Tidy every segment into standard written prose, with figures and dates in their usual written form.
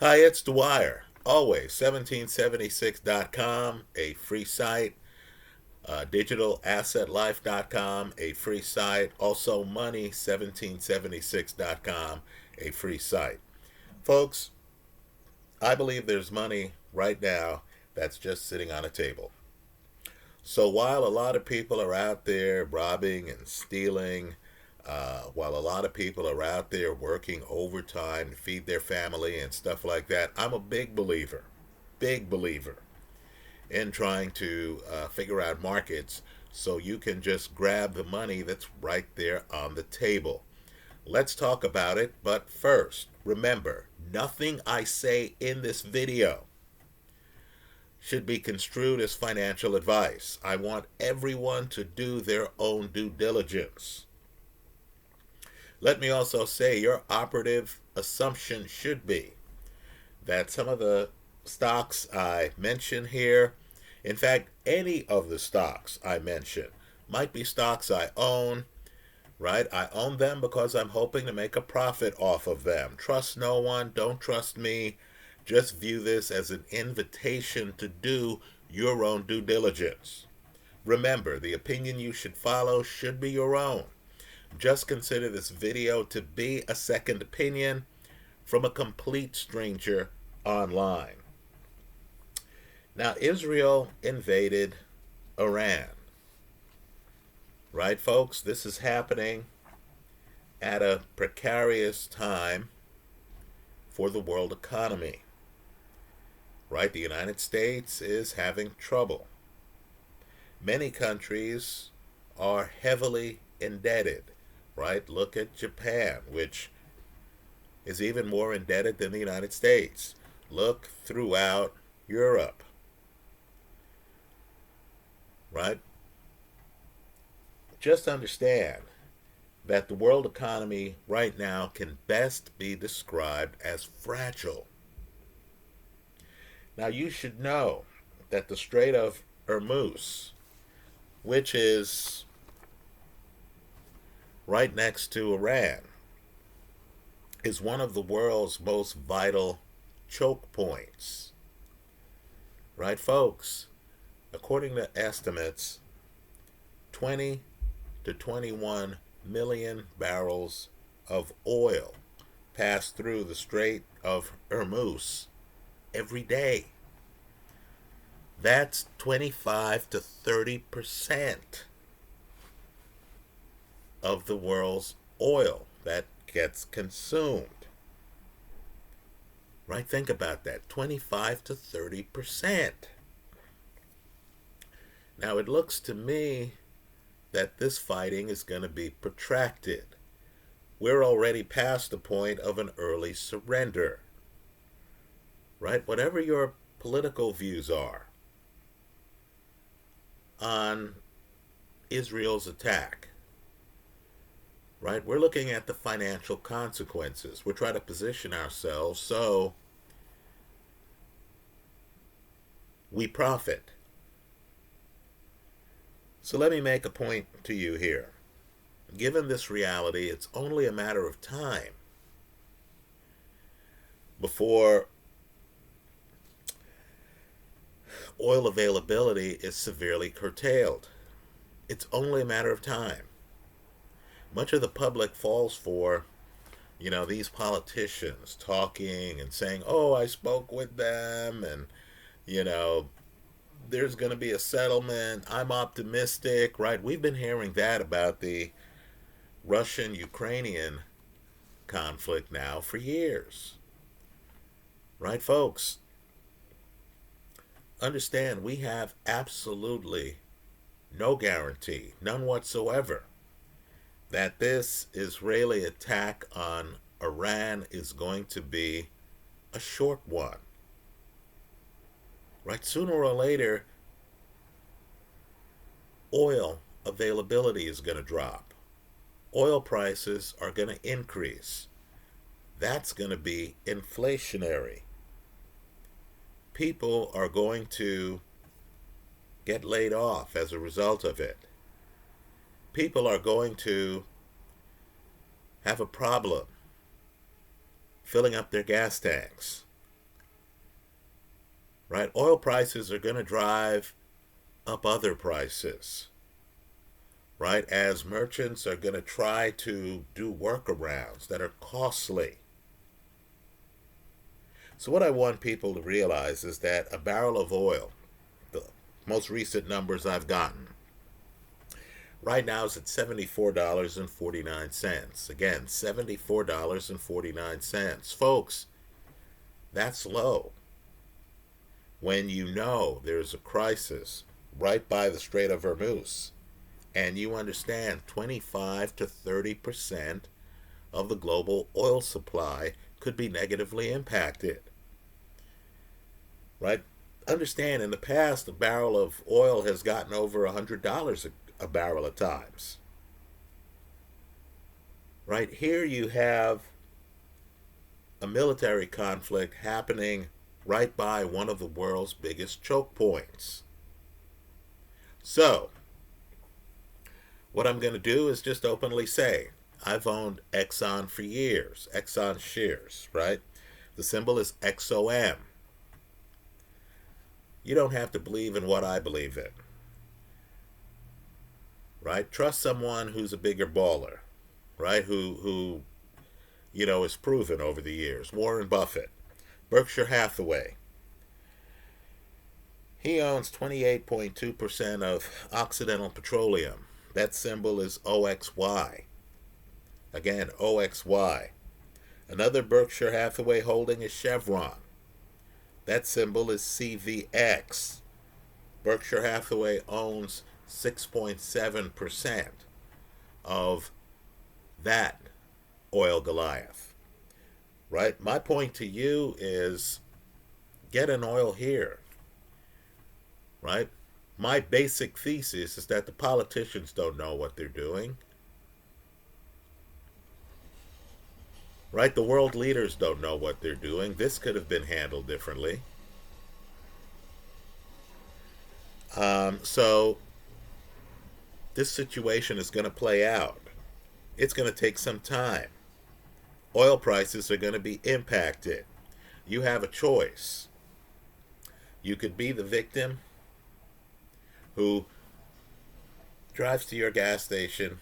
Hi, it's Dwyer. Always 1776.com, a free site. Digitalassetlife.com, a free site. Also, money1776.com, a free site. Folks, I believe there's money right now that's just sitting on a table. So while a lot of people are out there robbing and stealing, while a lot of people are out there working overtime to feed their family and stuff like that, I'm a big believer in trying to figure out markets so you can just grab the money that's right there on the table. Let's talk about it, but first, remember, nothing I say in this video should be construed as financial advice. I want everyone to do their own due diligence. Let me also say your operative assumption should be that some of the stocks I mention here, in fact, any of the stocks I mention, might be stocks I own, right? I own them because I'm hoping to make a profit off of them. Trust no one, don't trust me. Just view this as an invitation to do your own due diligence. Remember, the opinion you should follow should be your own. Just consider this video to be a second opinion from a complete stranger online. Now, Israel invaded Iran. Right, folks? This is happening at a precarious time for the world economy. Right? The United States is having trouble. Many countries are heavily indebted. Right? Look at Japan, which is even more indebted than the United States. Look throughout Europe. Right? Just understand that the world economy right now can best be described as fragile. Now, you should know that the Strait of Hormuz, which is right next to Iran, is one of the world's most vital choke points. Right, folks? According to estimates, 20 to 21 million barrels of oil pass through the Strait of Hormuz every day. That's 25 to 30% of the world's oil that gets consumed. Right? Think about that. 25 to 30%. Now, it looks to me that this fighting is going to be protracted. We're already past the point of an early surrender. Right? Whatever your political views are on Israel's attack, right? We're looking at the financial consequences. We're trying to position ourselves so we profit. So let me make a point to you here. Given this reality, it's only a matter of time before oil availability is severely curtailed. It's only a matter of time. Much of the public falls for, these politicians talking and saying, oh, I spoke with them and, there's going to be a settlement. I'm optimistic, right? We've been hearing that about the Russian-Ukrainian conflict now for years. Right, folks? Understand, we have absolutely no guarantee, none whatsoever, that this Israeli attack on Iran is going to be a short one. Right? Sooner or later, oil availability is going to drop. Oil prices are going to increase. That's going to be inflationary. People are going to get laid off as a result of it. People are going to have a problem filling up their gas tanks. right? Oil prices are going to drive up other prices, right? As merchants are going to try to do workarounds that are costly. So what I want people to realize is that a barrel of oil, the most recent numbers I've gotten, right now is at $74.49. Again, $74.49. Folks, that's low. When you know there's a crisis right by the Strait of Hormuz, and you understand 25 to 30% of the global oil supply could be negatively impacted. Right? Understand, in the past, a barrel of oil has gotten over $100 a barrel at times. Right? Here you have a military conflict happening right by one of the world's biggest choke points. So, what I'm going to do is just openly say, I've owned Exxon for years. Exxon shares, right? The symbol is XOM. You don't have to believe in what I believe in, right? Trust someone who's a bigger baller, right? Who is proven over the years. Warren Buffett, Berkshire Hathaway. He owns 28.2% of Occidental Petroleum. That symbol is OXY. Again, OXY. Another Berkshire Hathaway holding is Chevron. That symbol is CVX. Berkshire Hathaway owns 6.7% of that oil Goliath. Right? My point to you is get an oil here. Right? My basic thesis is that the politicians don't know what they're doing. Right? The world leaders don't know what they're doing. This could have been handled differently. So this situation is going to play out. It's going to take some time. Oil prices are going to be impacted. You have a choice. You could be the victim who drives to your gas station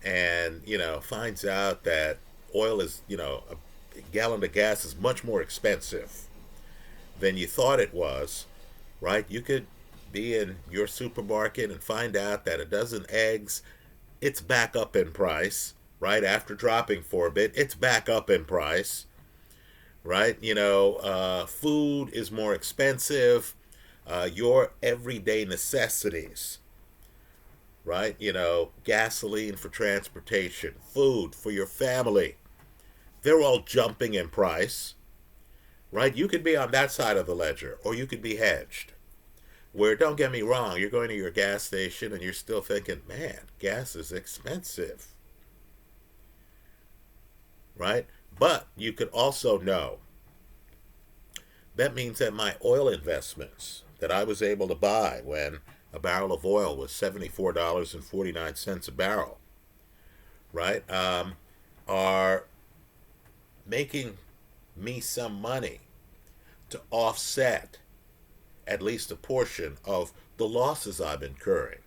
and, finds out that oil is, a gallon of gas is much more expensive than you thought it was, right? You could be in your supermarket and find out that a dozen eggs, it's back up in price, right? After dropping for a bit, it's back up in price, right? Food is more expensive. Your everyday necessities, right? Gasoline for transportation, food for your family, they're all jumping in price, right? You could be on that side of the ledger, or you could be hedged. Where, don't get me wrong, you're going to your gas station and you're still thinking, man, gas is expensive, right? But you could also know that means that my oil investments that I was able to buy when a barrel of oil was $74.49 a barrel, right, are making me some money to offset at least a portion of the losses I'm incurring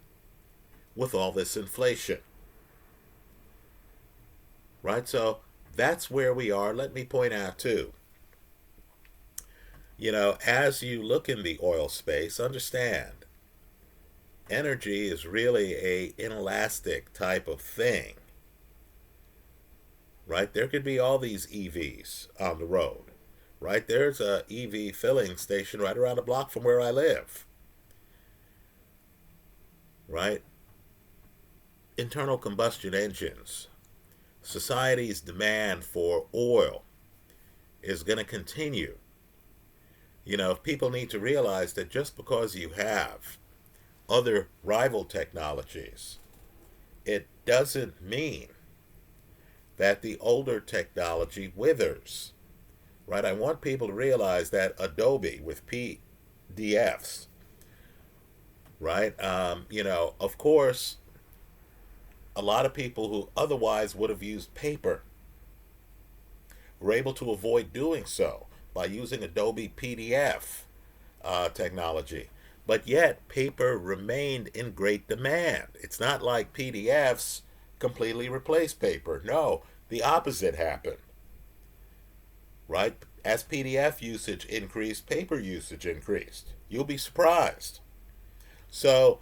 with all this inflation. Right? So that's where we are. Let me point out, too, as you look in the oil space, understand energy is really a inelastic type of thing. Right? There could be all these EVs on the road. Right? There's a EV filling station right around the block from where I live. Right? Internal combustion engines. Society's demand for oil is going to continue. People need to realize that just because you have other rival technologies, it doesn't mean that the older technology withers. Right? I want people to realize that Adobe with PDFs, right? Of course, a lot of people who otherwise would have used paper were able to avoid doing so by using Adobe PDF, technology. But yet, paper remained in great demand. It's not like PDFs completely replaced paper. No, the opposite happened, right? As PDF usage increased, paper usage increased. You'll be surprised. So,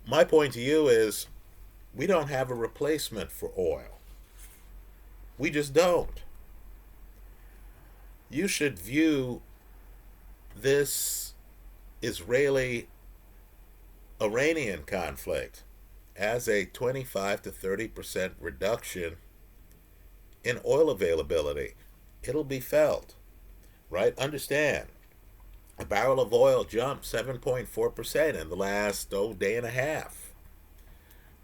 my point to you is we don't have a replacement for oil. We just don't. You should view this Israeli Iranian conflict as a 25 to 30% reduction in oil availability. It'll be felt, right? Understand, a barrel of oil jumped 7.4% in the last day and a half,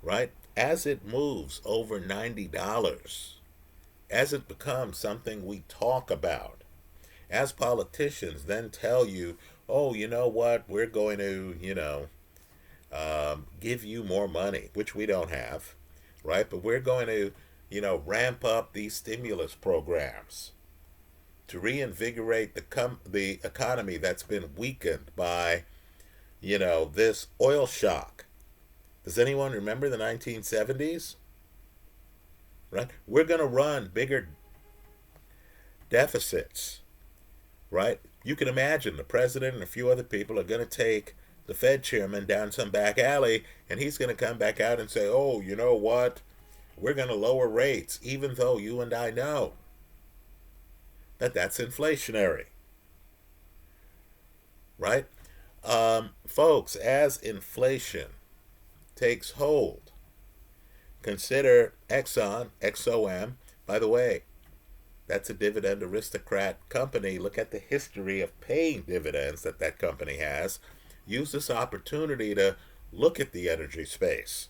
right? As it moves over $90, as it becomes something we talk about, as politicians then tell you, oh, you know what, we're going to, give you more money, which we don't have, right? But we're going to, ramp up these stimulus programs to reinvigorate the economy that's been weakened by, this oil shock. Does anyone remember the 1970s? Right? We're going to run bigger deficits, right? You can imagine the president and a few other people are going to take the Fed chairman down some back alley, and he's going to come back out and say, oh, you know what? We're going to lower rates, even though you and I know that that's inflationary, right? Folks, as inflation takes hold, consider Exxon, XOM. By the way, that's a dividend aristocrat company. Look at the history of paying dividends that company has. Use this opportunity to look at the energy space,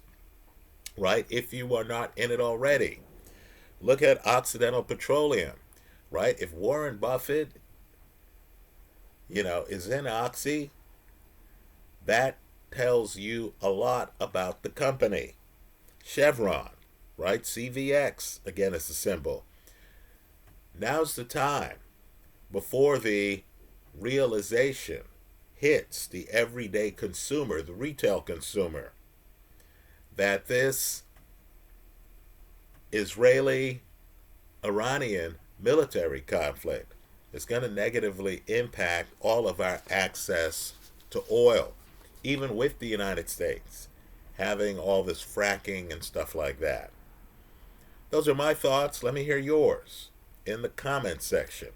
right? If you are not in it already. Look at Occidental Petroleum, right? If Warren Buffett, is in Oxy, that tells you a lot about the company. Chevron, right? CVX, again, is the symbol. Now's the time, before the realization hits the everyday consumer, the retail consumer, that this Israeli-Iranian military conflict is going to negatively impact all of our access to oil, even with the United States having all this fracking and stuff like that. Those are my thoughts. Let me hear yours in the comments section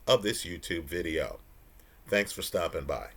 of this YouTube video. Thanks for stopping by.